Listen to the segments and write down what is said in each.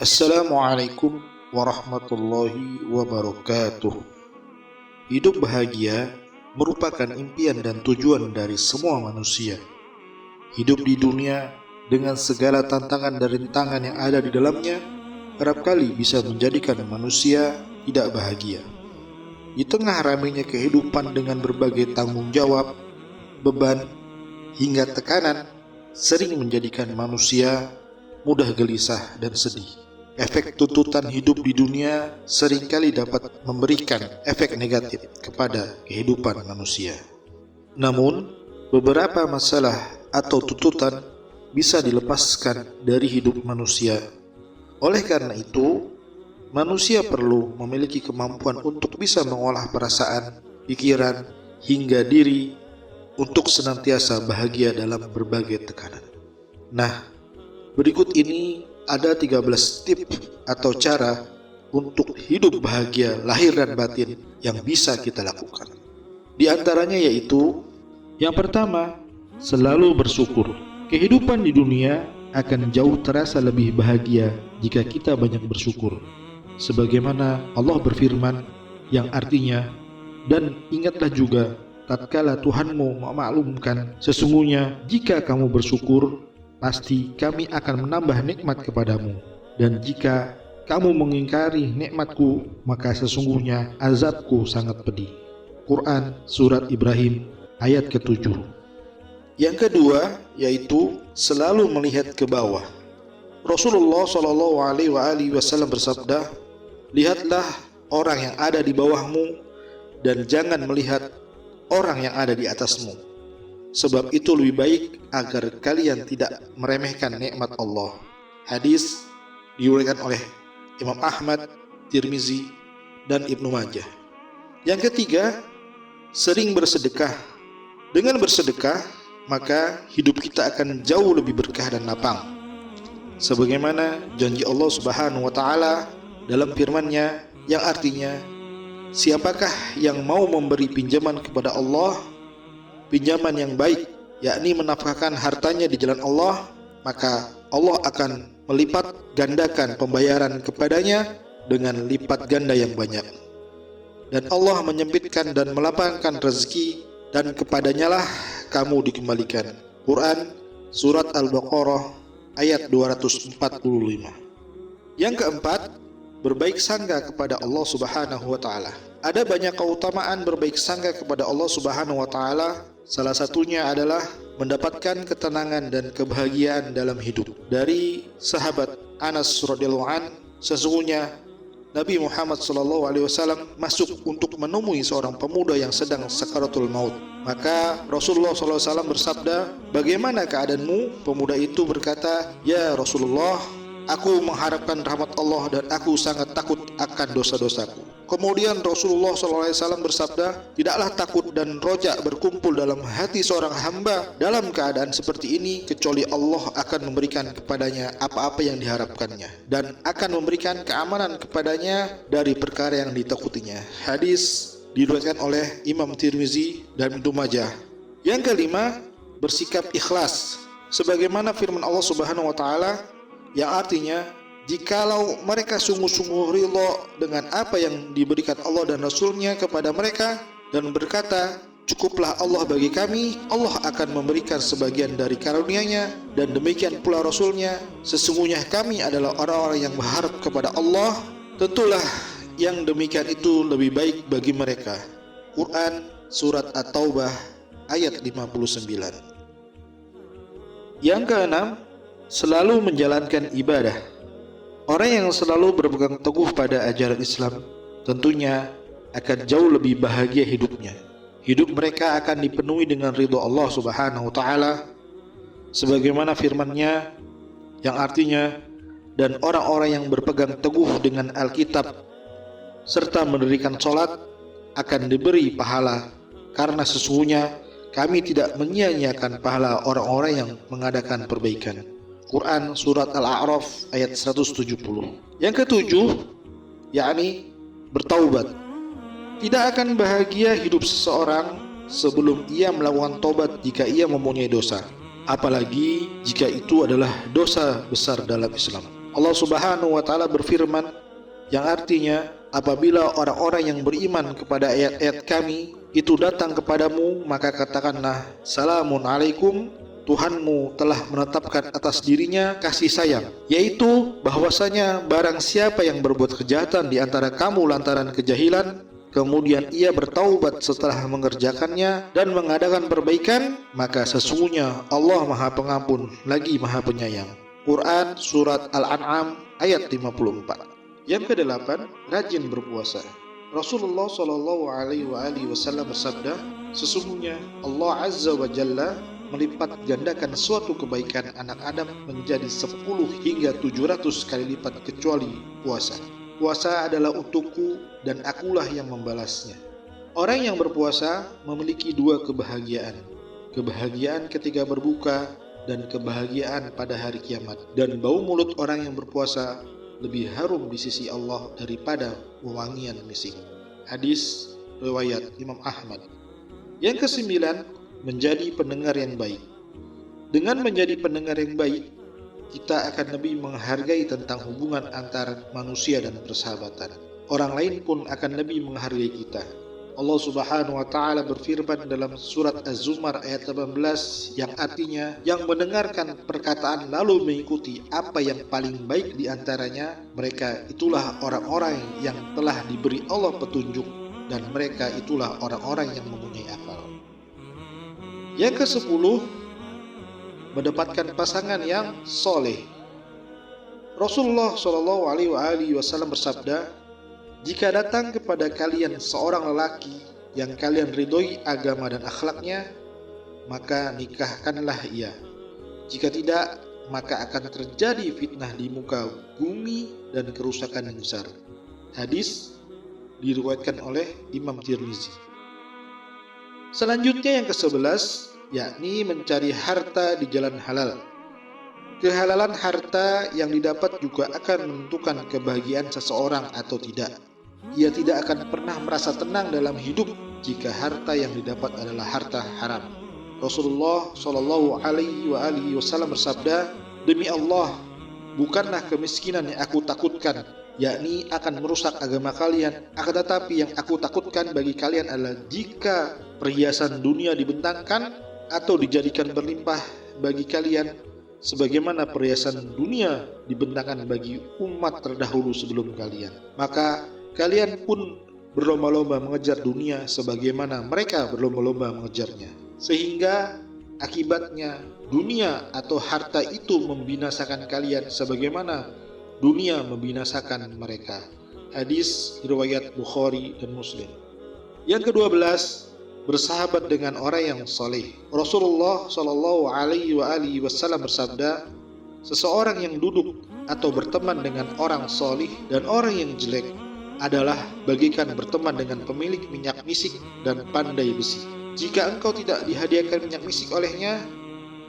Assalamualaikum warahmatullahi wabarakatuh. Hidup bahagia merupakan impian dan tujuan dari semua manusia. Hidup di dunia dengan segala tantangan dan rintangan yang ada di dalamnya kerap kali bisa menjadikan manusia tidak bahagia. Di tengah ramainya kehidupan dengan berbagai tanggung jawab, beban, hingga tekanan sering menjadikan manusia mudah gelisah dan sedih. Efek tuntutan hidup di dunia seringkali dapat memberikan efek negatif kepada kehidupan manusia. Namun, beberapa masalah atau tuntutan bisa dilepaskan dari hidup manusia. Oleh karena itu, manusia perlu memiliki kemampuan untuk bisa mengolah perasaan, pikiran, hingga diri untuk senantiasa bahagia dalam berbagai tekanan. Nah, berikut ini ada 13 tips atau cara untuk hidup bahagia lahir dan batin yang bisa kita lakukan. Di antaranya yaitu, yang pertama, selalu bersyukur. Kehidupan di dunia akan jauh terasa lebih bahagia jika kita banyak bersyukur. Sebagaimana Allah berfirman yang artinya, dan ingatlah juga tatkala Tuhanmu memaklumkan, sesungguhnya jika kamu bersyukur, pasti kami akan menambah nikmat kepadamu, dan jika kamu mengingkari nikmatku, maka sesungguhnya azabku sangat pedih. Quran Surat Ibrahim ayat ke-7. Yang kedua yaitu selalu melihat ke bawah. Rasulullah SAW bersabda, lihatlah orang yang ada di bawahmu dan jangan melihat orang yang ada di atasmu. Sebab itu lebih baik agar kalian tidak meremehkan nikmat Allah. Hadis diriwayatkan oleh Imam Ahmad, Tirmizi, dan Ibnu Majah. Yang ketiga, sering bersedekah. Dengan bersedekah, maka hidup kita akan jauh lebih berkah dan lapang. Sebagaimana janji Allah Subhanahu wa taala dalam firman-Nya yang artinya, siapakah yang mau memberi pinjaman kepada Allah, pinjaman yang baik, yakni menafkahkan hartanya di jalan Allah, maka Allah akan melipat gandakan pembayaran kepadanya dengan lipat ganda yang banyak. Dan Allah menyempitkan dan melapangkan rezeki, dan kepadanya lah kamu dikembalikan. Quran Surat Al-Baqarah ayat 245. Yang keempat, berbaik sangka kepada Allah Subhanahu wa taala. Ada banyak keutamaan berbaik sangka kepada Allah Subhanahu wa taala. Salah satunya adalah mendapatkan ketenangan dan kebahagiaan dalam hidup. Dari sahabat Anas radhiyallahu an, sesungguhnya Nabi Muhammad SAW masuk untuk menemui seorang pemuda yang sedang sakaratul maut. Maka Rasulullah SAW bersabda, bagaimana keadaanmu? Pemuda itu berkata, ya Rasulullah, aku mengharapkan rahmat Allah dan aku sangat takut akan dosa-dosaku. Kemudian Rasulullah SAW bersabda, tidaklah takut dan rojak berkumpul dalam hati seorang hamba dalam keadaan seperti ini, kecuali Allah akan memberikan kepadanya apa-apa yang diharapkannya, dan akan memberikan keamanan kepadanya dari perkara yang ditakutinya. Hadis diriwayatkan oleh Imam Tirmizi dan Ibnu Majah. Yang kelima, bersikap ikhlas. Sebagaimana firman Allah Subhanahu wa taala yang artinya, jikalau mereka sungguh-sungguh ridha dengan apa yang diberikan Allah dan Rasul-Nya kepada mereka dan berkata, cukuplah Allah bagi kami, Allah akan memberikan sebagian dari karunia-Nya, dan demikian pula Rasul-Nya, sesungguhnya kami adalah orang-orang yang berharap kepada Allah, tentulah yang demikian itu lebih baik bagi mereka. Quran Surat At-Taubah ayat 59. Yang keenam, selalu menjalankan ibadah. Orang yang selalu berpegang teguh pada ajaran Islam tentunya akan jauh lebih bahagia hidupnya. Hidup mereka akan dipenuhi dengan ridha Allah Subhanahu wa taala, sebagaimana firman-Nya yang artinya, dan orang-orang yang berpegang teguh dengan Alkitab serta mendirikan sholat akan diberi pahala, karena sesungguhnya kami tidak menyia-nyiakan pahala orang-orang yang mengadakan perbaikan. Quran Surat Al-A'raf ayat 170. Yang ketujuh, yakni bertaubat. Tidak akan bahagia hidup seseorang sebelum ia melakukan taubat jika ia mempunyai dosa, apalagi jika itu adalah dosa besar dalam Islam. Allah Subhanahu wa taala berfirman yang artinya, apabila orang-orang yang beriman kepada ayat-ayat kami itu datang kepadamu, maka katakanlah, Salamun alaikum, Tuhanmu telah menetapkan atas dirinya kasih sayang, yaitu bahwasanya barang siapa yang berbuat kejahatan di antara kamu lantaran kejahilan, kemudian ia bertaubat setelah mengerjakannya dan mengadakan perbaikan, maka sesungguhnya Allah Maha Pengampun lagi Maha Penyayang. Quran Surat Al-An'am ayat 54. Yang kedelapan, rajin berpuasa. Rasulullah SAW bersabda, sesungguhnya Allah Azza wa Jalla melipat gandakan suatu kebaikan anak Adam menjadi 10 hingga 700 kali lipat kecuali puasa. Puasa adalah untukku dan akulah yang membalasnya. Orang yang berpuasa memiliki dua kebahagiaan. Kebahagiaan ketika berbuka dan kebahagiaan pada hari kiamat. Dan bau mulut orang yang berpuasa lebih harum di sisi Allah daripada wewangian misik. Hadis riwayat Imam Ahmad. Yang kesembilan, menjadi pendengar yang baik. Dengan menjadi pendengar yang baik, kita akan lebih menghargai tentang hubungan antara manusia dan persahabatan. Orang lain pun akan lebih menghargai kita. Allah Subhanahu wa taala berfirman dalam surat Az-Zumar ayat 18 yang artinya, yang mendengarkan perkataan lalu mengikuti apa yang paling baik di antaranya, mereka itulah orang-orang yang telah diberi Allah petunjuk dan mereka itulah orang-orang yang mempunyai akal. Yang ke-10, mendapatkan pasangan yang soleh. Rasulullah SAW bersabda, jika datang kepada kalian seorang lelaki yang kalian ridhoi agama dan akhlaknya, maka nikahkanlah ia. Jika tidak, maka akan terjadi fitnah di muka bumi dan kerusakan yang besar. Hadis diriwayatkan oleh Imam Tirmizi. Selanjutnya yang ke-11, yakni mencari harta di jalan halal. Kehalalan harta yang didapat juga akan menentukan kebahagiaan seseorang atau tidak. Ia tidak akan pernah merasa tenang dalam hidup jika harta yang didapat adalah harta haram. Rasulullah SAW bersabda, demi Allah, bukanlah kemiskinan yang aku takutkan, yakni akan merusak agama kalian. Akan tetapi yang aku takutkan bagi kalian adalah jika perhiasan dunia dibentangkan atau dijadikan berlimpah bagi kalian, sebagaimana perhiasan dunia dibentangkan bagi umat terdahulu sebelum kalian. Maka kalian pun berlomba-lomba mengejar dunia sebagaimana mereka berlomba-lomba mengejarnya. Sehingga akibatnya dunia atau harta itu membinasakan kalian sebagaimana dunia membinasakan mereka. Hadis riwayat Bukhari dan Muslim. Yang ke-12, bersahabat dengan orang yang soleh. Rasulullah SAW bersabda, seseorang yang duduk atau berteman dengan orang soleh dan orang yang jelek adalah bagikan berteman dengan pemilik minyak misik dan pandai besi. Jika engkau tidak dihadiahkan minyak misik olehnya,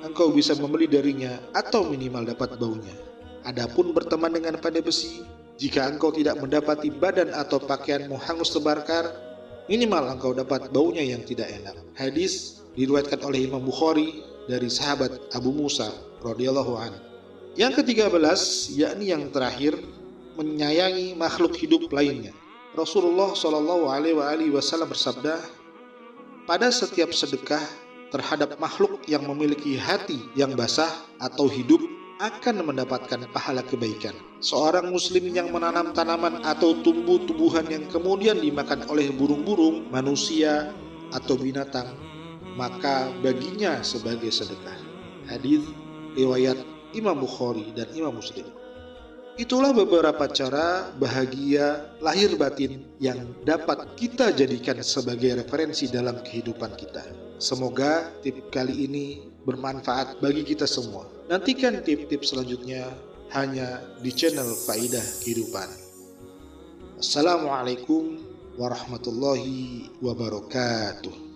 engkau bisa membeli darinya atau minimal dapat baunya. Adapun berteman dengan pandai besi, jika engkau tidak mendapati badan atau pakaianmu hangus terbakar, minimal engkau dapat baunya yang tidak enak. Hadis diriwayatkan oleh Imam Bukhari dari sahabat Abu Musa radhiyallahu anhu. Yang ke-13, yakni yang terakhir, menyayangi makhluk hidup lainnya. Rasulullah SAW bersabda, pada setiap sedekah terhadap makhluk yang memiliki hati yang basah atau hidup akan mendapatkan pahala kebaikan. Seorang muslim yang menanam tanaman atau tumbuh-tumbuhan yang kemudian dimakan oleh burung-burung, manusia, atau binatang, maka baginya sebagai sedekah. Hadis riwayat Imam Bukhari dan Imam Muslim. Itulah beberapa cara bahagia lahir batin yang dapat kita jadikan sebagai referensi dalam kehidupan kita. Semoga tip kali ini bermanfaat bagi kita semua. Nantikan tip-tip selanjutnya hanya di channel Faidah Kehidupan. Assalamualaikum warahmatullahi wabarakatuh.